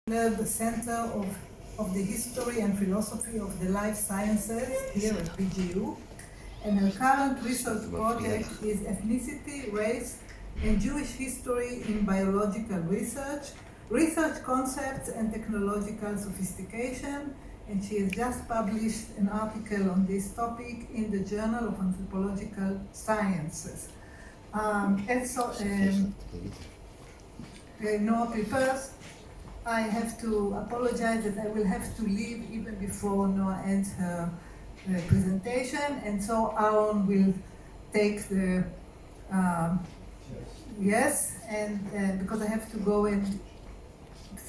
The center of the history and philosophy of the life sciences here at PGU, and her current research project is ethnicity, race, and Jewish history in biological research, research concepts and technological sophistication, and she has just published an article on this topic in the Journal of Anthropological Sciences. Noah prepares. I have to apologize that I will have to leave even before Noah ends her presentation, and so Aaron will take the yes, and because I have to go and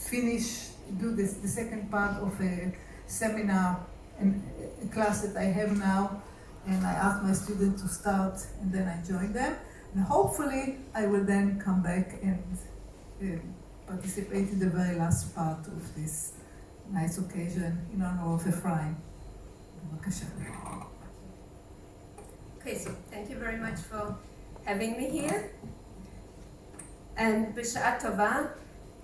do the second part of a seminar and a class that I have now, and I asked my students to start, and then I join them, and hopefully I will then come back and participate in the very last part of this nice occasion in honor of Efraim. Okay, so thank you very much for having me here. And B'Sha'at Tova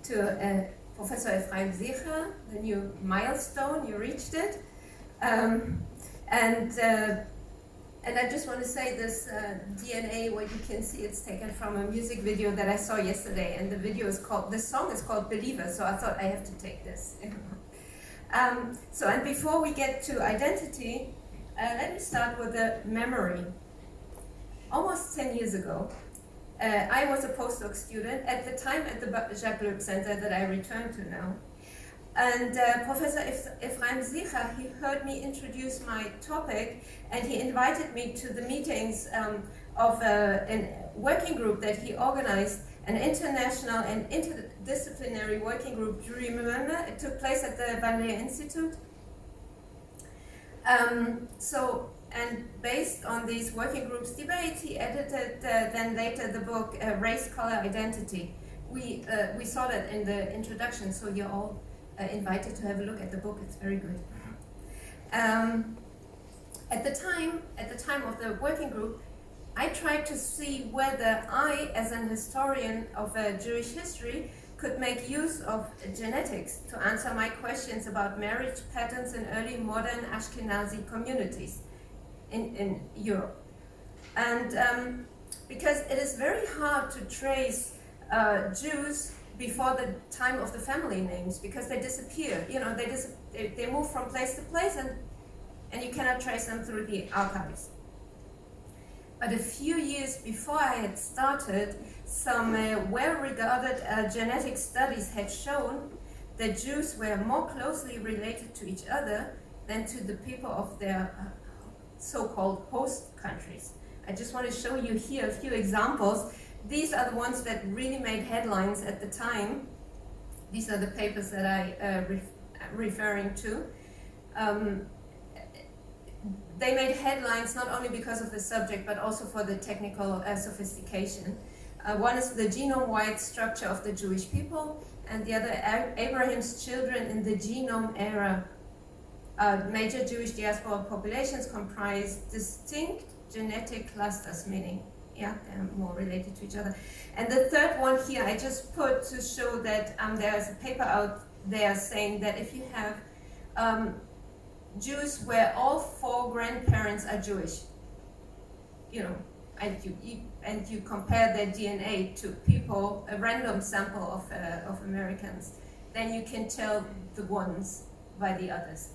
to Professor Efraim Sicher, the new milestone, you reached it. And I just want to say this DNA, what you can see, it's taken from a music video that I saw yesterday, and the song is called Believer, so I thought I have to take this. And before we get to identity, let me start with a memory. Almost 10 years ago, I was a postdoc student at the time at the Jacques Loeb Center that I returned to now. And Professor Efraim Sicher, he heard me introduce my topic, and he invited me to the meetings of a working group that he organized, an international and interdisciplinary working group. Do you remember? It took place at the Van Leer Institute. And based on these working groups' debates, he edited then later the book Race, Color, Identity. We saw that in the introduction, so you're all invited to have a look at the book. It's very good. At the time of the working group, I tried to see whether I, as an historian of Jewish history, could make use of genetics to answer my questions about marriage patterns in early modern Ashkenazi communities in Europe. And because it is very hard to trace Jews before the time of the family names, because they disappear. You know, they move from place to place, and you cannot trace them through the archives. But a few years before I had started, some well-regarded genetic studies had shown that Jews were more closely related to each other than to the people of their so-called host countries. I just want to show you here a few examples. These are the ones that really made headlines at the time. These are the papers that I'm referring to. They made headlines not only because of the subject, but also for the technical sophistication. One is the genome-wide structure of the Jewish people, and the other, Abraham's children in the genome era. Major Jewish diaspora populations comprise distinct genetic clusters, meaning they're more related to each other. And the third one here, I just put to show that there's a paper out there saying that if you have Jews where all 4 grandparents are Jewish, and you compare their DNA to people, a random sample of Americans, then you can tell the ones by the others.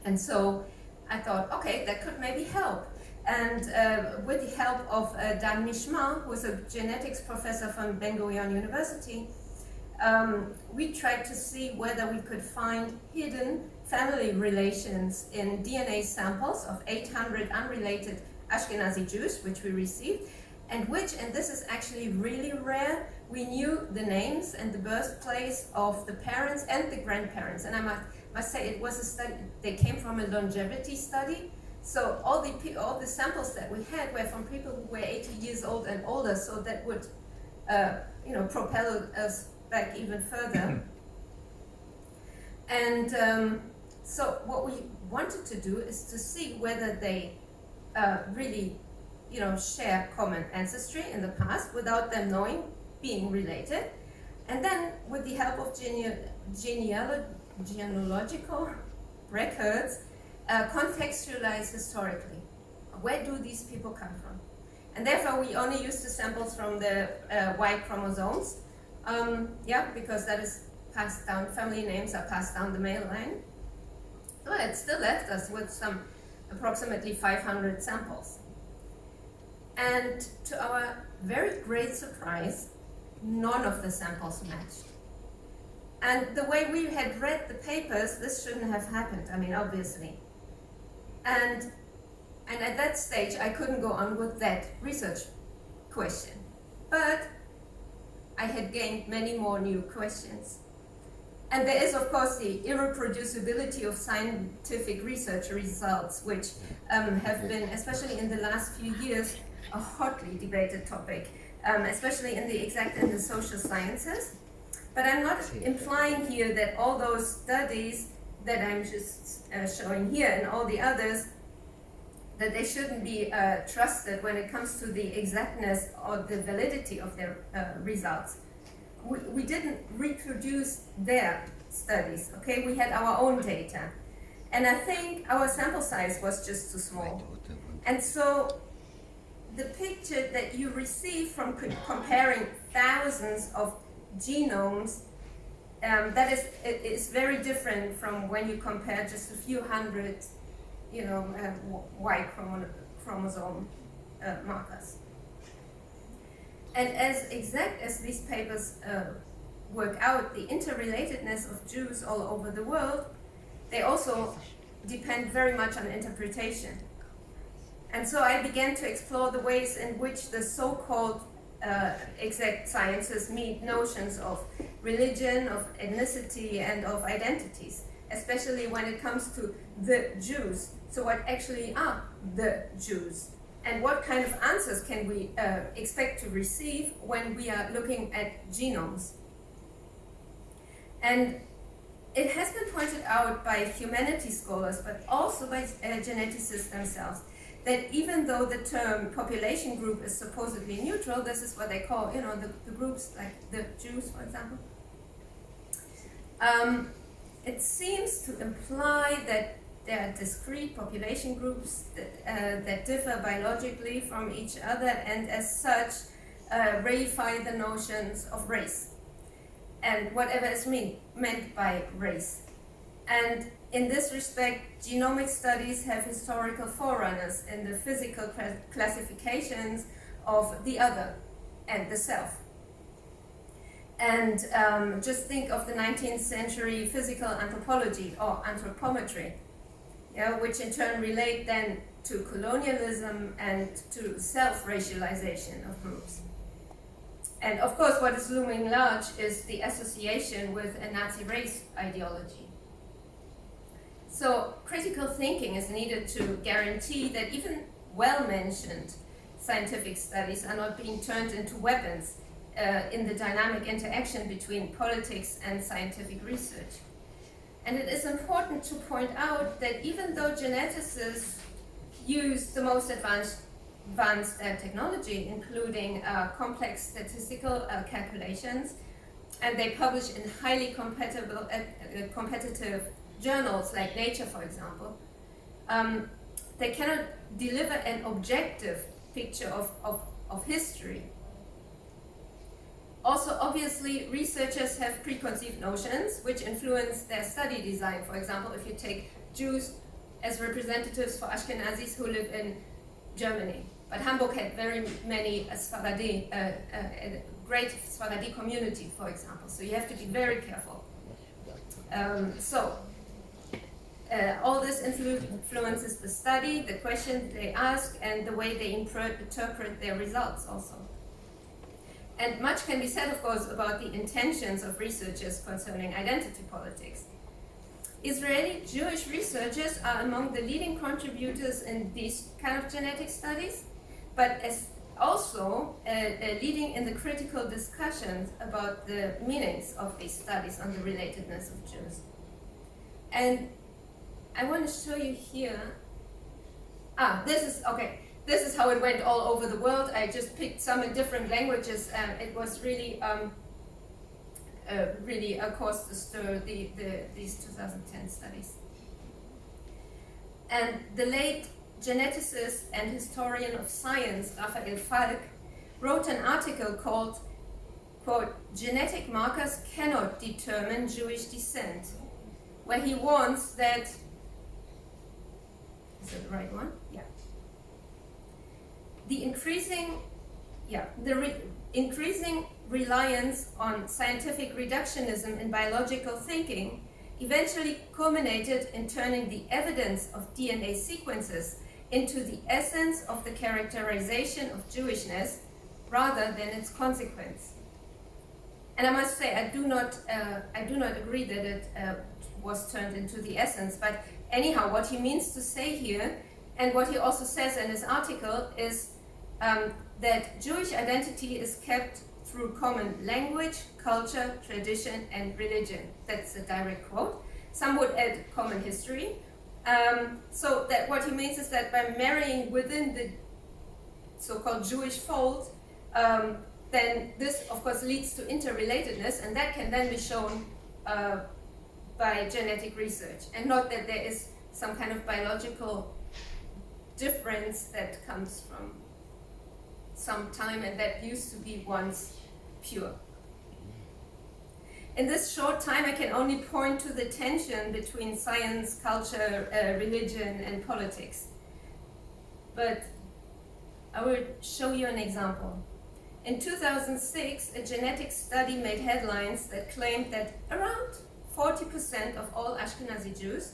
And so I thought, okay, that could maybe help. And with the help of Dan Mishma, who's a genetics professor from Ben-Gurion University, we tried to see whether we could find hidden family relations in DNA samples of 800 unrelated Ashkenazi Jews, which we received, and this is actually really rare, we knew the names and the birthplace of the parents and the grandparents. And I must say it was a study, they came from a longevity study. So all the samples that we had were from people who were 80 years old and older, so that would propel us back even further. And so what we wanted to do is to see whether they really share common ancestry in the past without them knowing, being related. And then with the help of genealogical records contextualized historically. Where do these people come from? And therefore, we only use the samples from the Y chromosomes, because that is passed down. Family names are passed down the male line. So it still left us with some approximately 500 samples. And to our very great surprise, none of the samples matched. And the way we had read the papers, this shouldn't have happened, I mean, obviously. And at that stage, I couldn't go on with that research question. But I had gained many more new questions. And there is, of course, the irreproducibility of scientific research results, which have been, especially in the last few years, a hotly debated topic, especially in the exact and the social sciences. But I'm not implying here that all those studies that I'm just showing here and all the others, that they shouldn't be trusted when it comes to the exactness or the validity of their results. We didn't reproduce their studies, okay? We had our own data. And I think our sample size was just too small. And so the picture that you receive from comparing thousands of genomes, that is very different from when you compare just a few hundred, Y chromosome markers. And as exact as these papers work out the interrelatedness of Jews all over the world, they also depend very much on interpretation. And so I began to explore the ways in which the so-called exact sciences meet notions of religion, of ethnicity, and of identities, especially when it comes to the Jews. So what actually are the Jews? And what kind of answers can we expect to receive when we are looking at genomes? And it has been pointed out by humanities scholars, but also by geneticists themselves, that even though the term population group is supposedly neutral, this is what they call, the groups like the Jews, for example. It seems to imply that there are discrete population groups that differ biologically from each other, and as such reify the notions of race and whatever is meant by race. And in this respect, genomic studies have historical forerunners in the physical classifications of the other and the self. And just think of the 19th century physical anthropology or anthropometry, which in turn relate then to colonialism and to self-racialization of groups. And of course, what is looming large is the association with a Nazi race ideology. So critical thinking is needed to guarantee that even well-mentioned scientific studies are not being turned into weapons in the dynamic interaction between politics and scientific research. And it is important to point out that even though geneticists use the most advanced technology, including complex statistical calculations, and they publish in highly competitive journals like Nature, for example, they cannot deliver an objective picture of history. Also, obviously, researchers have preconceived notions which influence their study design. For example, if you take Jews as representatives for Ashkenazis who live in Germany. But Hamburg had very many Sfaradi, a great Sfaradi community, for example. So you have to be very careful. All this influences the study, the questions they ask, and the way they interpret their results also. And much can be said, of course, about the intentions of researchers concerning identity politics. Israeli Jewish researchers are among the leading contributors in these kind of genetic studies, but as also leading in the critical discussions about the meanings of these studies on the relatedness of Jews. And I want to show you here. This is how it went all over the world. I just picked some in different languages. It was really really caused to stir these 2010 studies. And the late geneticist and historian of science, Raphael Falk, wrote an article called, quote, "Genetic markers cannot determine Jewish descent," where he warns that, is that the right one? Yeah. The increasing reliance on scientific reductionism in biological thinking eventually culminated in turning the evidence of DNA sequences into the essence of the characterization of Jewishness rather than its consequence. And I must say, I do not agree that it was turned into the essence, but anyhow, what he means to say here, and what he also says in his article, is that Jewish identity is kept through common language, culture, tradition, and religion. That's a direct quote. Some would add common history. So that what he means is that by marrying within the so-called Jewish fold, then this, of course, leads to interrelatedness, and that can then be shown by genetic research, and not that there is some kind of biological difference that comes from some time and that used to be once pure. In this short time, I can only point to the tension between science, culture, religion, and politics. But I will show you an example. In 2006, a genetic study made headlines that claimed that around 40% of all Ashkenazi Jews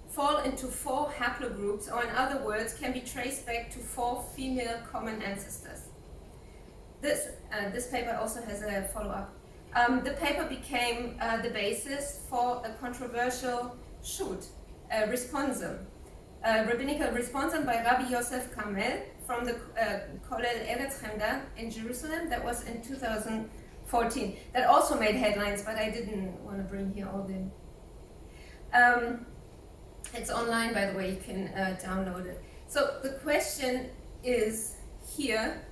fall into 4 haplogroups, or in other words, can be traced back to 4 female common ancestors. This paper also has a follow-up. The paper became the basis for a controversial shoot, a responsum, a rabbinical responsum by Rabbi Yosef Kamel from the Kohler in Jerusalem. That was in 2014. That also made headlines, but I didn't want to bring here all the... It's online, by the way, you can download it. So the question is here,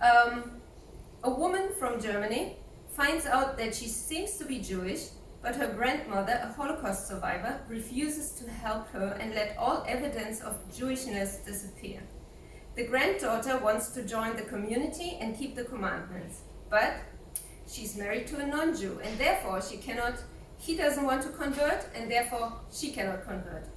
a woman from Germany finds out that she seems to be Jewish, but her grandmother, a Holocaust survivor, refuses to help her and let all evidence of Jewishness disappear. The granddaughter wants to join the community and keep the commandments, but she's married to a non-Jew, and therefore he doesn't want to convert, and therefore she cannot convert.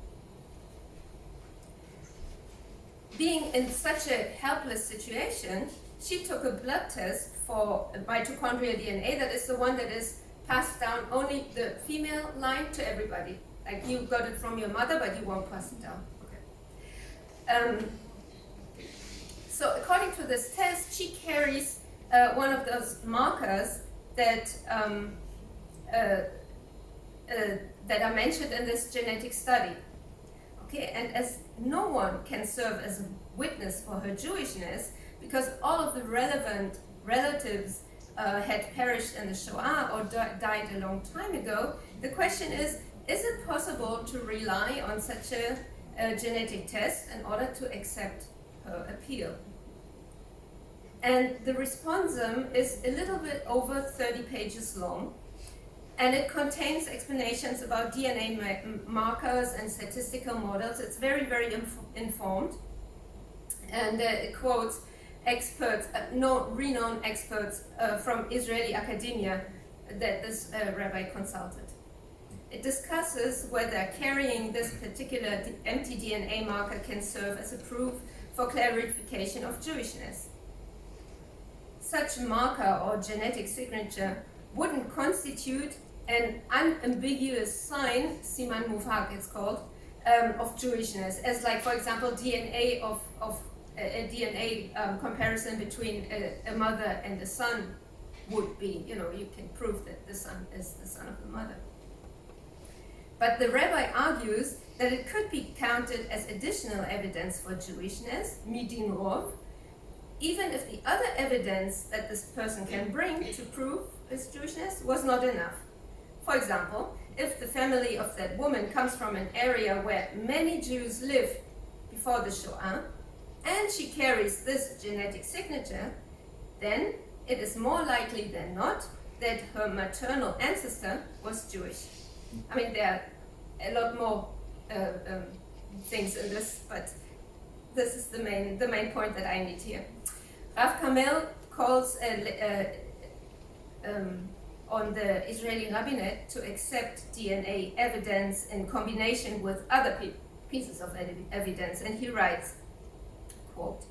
Being in such a helpless situation, she took a blood test for mitochondrial DNA, that is the one that is passed down only the female line to everybody. Like you got it from your mother, but you won't pass it down. Okay. So according to this test, she carries one of those markers that are mentioned in this genetic study. Okay, and as no one can serve as a witness for her Jewishness, because all of the relevant relatives had perished in the Shoah or died a long time ago, the question is it possible to rely on such a genetic test in order to accept her appeal? And the responsum is a little bit over 30 pages long, and it contains explanations about DNA markers and statistical models. It's very, very informed, and it quotes experts, renowned experts from Israeli academia that this rabbi consulted. It discusses whether carrying this particular empty DNA marker can serve as a proof for clarification of Jewishness. Such marker or genetic signature wouldn't constitute an unambiguous sign, siman muvhak it's called, of Jewishness, as like, for example, DNA of a DNA comparison between a mother and a son would be. You know, you can prove that the son is the son of the mother. But the rabbi argues that it could be counted as additional evidence for Jewishness, midin rov, even if the other evidence that this person can bring to prove his Jewishness was not enough. For example, if the family of that woman comes from an area where many Jews lived before the Shoah, and she carries this genetic signature, then it is more likely than not that her maternal ancestor was Jewish. I mean, there are a lot more things in this, but this is the main point that I need here. Rav Kamel calls on the Israeli rabbinate to accept DNA evidence in combination with other pieces of evidence, and he writes, quote,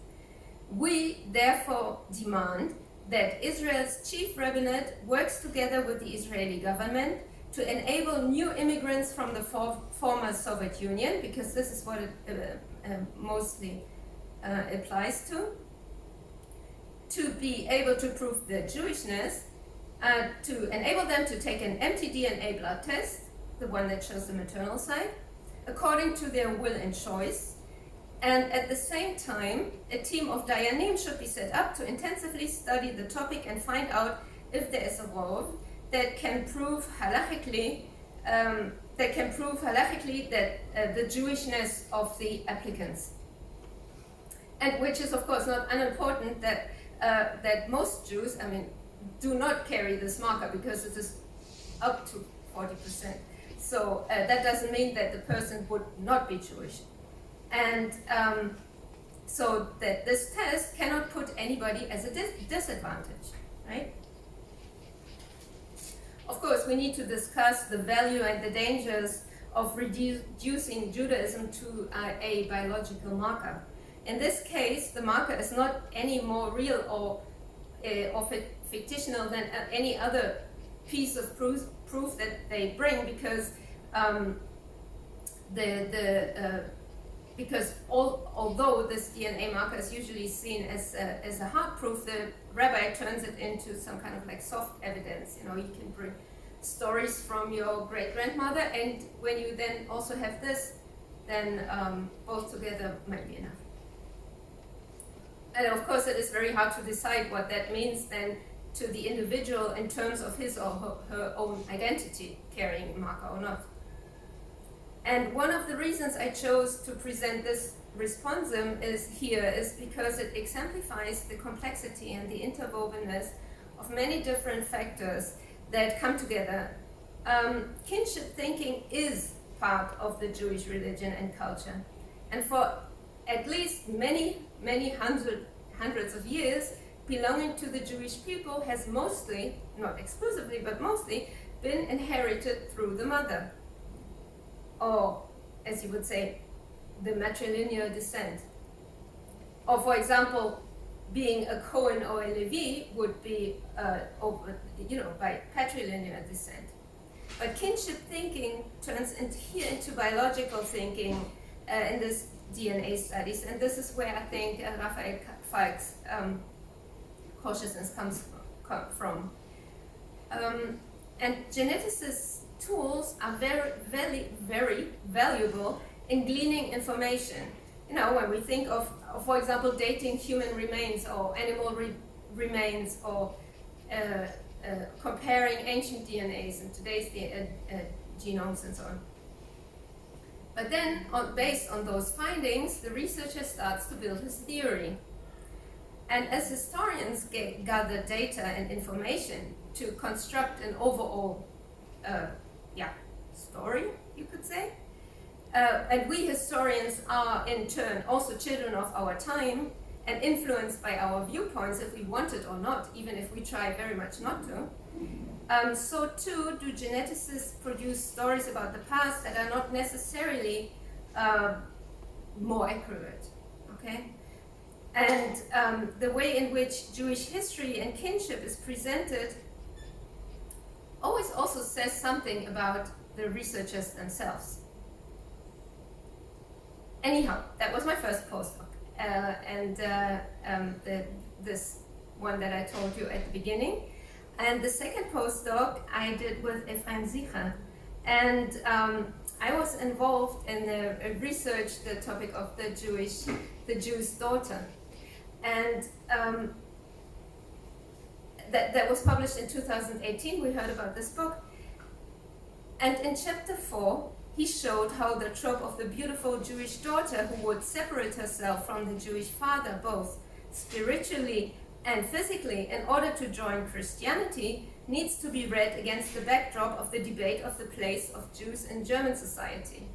"We therefore demand that Israel's chief rabbinate works together with the Israeli government to enable new immigrants from the former Soviet Union," because this is what it mostly applies to be able to prove their Jewishness, to enable them to take an empty DNA blood test, the one that shows the maternal side, according to their will and choice. And at the same time, a team of Dayanim should be set up to intensively study the topic and find out if there is a rov that can prove halachically that the Jewishness of the applicants. And which is, of course, not unimportant that most Jews, do not carry this marker because it is up to 40%. So that doesn't mean that the person would not be Jewish. And so that this test cannot put anybody as a disadvantage, right? Of course, we need to discuss the value and the dangers of reducing Judaism to a biological marker. In this case, the marker is not any more real or fictional than any other piece of proof that they bring, because although this DNA marker is usually seen as a hard proof, the rabbi turns it into some kind of like soft evidence. You can bring stories from your great-grandmother, and when you then also have this, then both together might be enough. And of course, it is very hard to decide what that means then to the individual in terms of his or her own identity, carrying a marker or not. And one of the reasons I chose to present this responsum is because it exemplifies the complexity and the interwovenness of many different factors that come together. Kinship thinking is part of the Jewish religion and culture. And for at least many hundreds of years, belonging to the Jewish people has mostly, not exclusively, but mostly, been inherited through the mother. Or, as you would say, the matrilineal descent. Or, for example, being a Cohen or a Levi would be, by patrilineal descent. But kinship thinking turns into biological thinking in this DNA studies, and this is where I think Raphael Falk's cautiousness comes from. And geneticists' tools are very, very, very valuable in gleaning information. When we think of, for example, dating human remains or animal remains, or comparing ancient DNAs and today's genomes and so on. But then, based on those findings, the researcher starts to build his theory. And as historians gather data and information to construct an overall story, you could say, and we historians are in turn also children of our time and influenced by our viewpoints if we want it or not, even if we try very much not to. So too do geneticists produce stories about the past that are not necessarily more accurate, okay? And the way in which Jewish history and kinship is presented always also says something about the researchers themselves. Anyhow, that was my first postdoc, this one that I told you at the beginning. And the second postdoc I did with Efraim Sicher, and I was involved in the research, the topic of the Jewish daughter, and that was published in 2018. We heard about this book, and in chapter 4, he showed how the trope of the beautiful Jewish daughter who would separate herself from the Jewish father, both spiritually and physically, in order to join Christianity, needs to be read against the backdrop of the debate of the place of Jews in German society.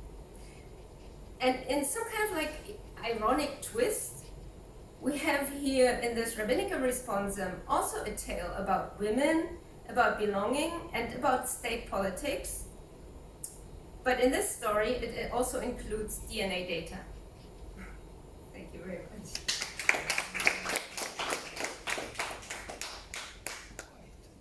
And in some kind of like ironic twist, we have here in this rabbinical responsum also a tale about women, about belonging, and about state politics. But in this story, it also includes DNA data.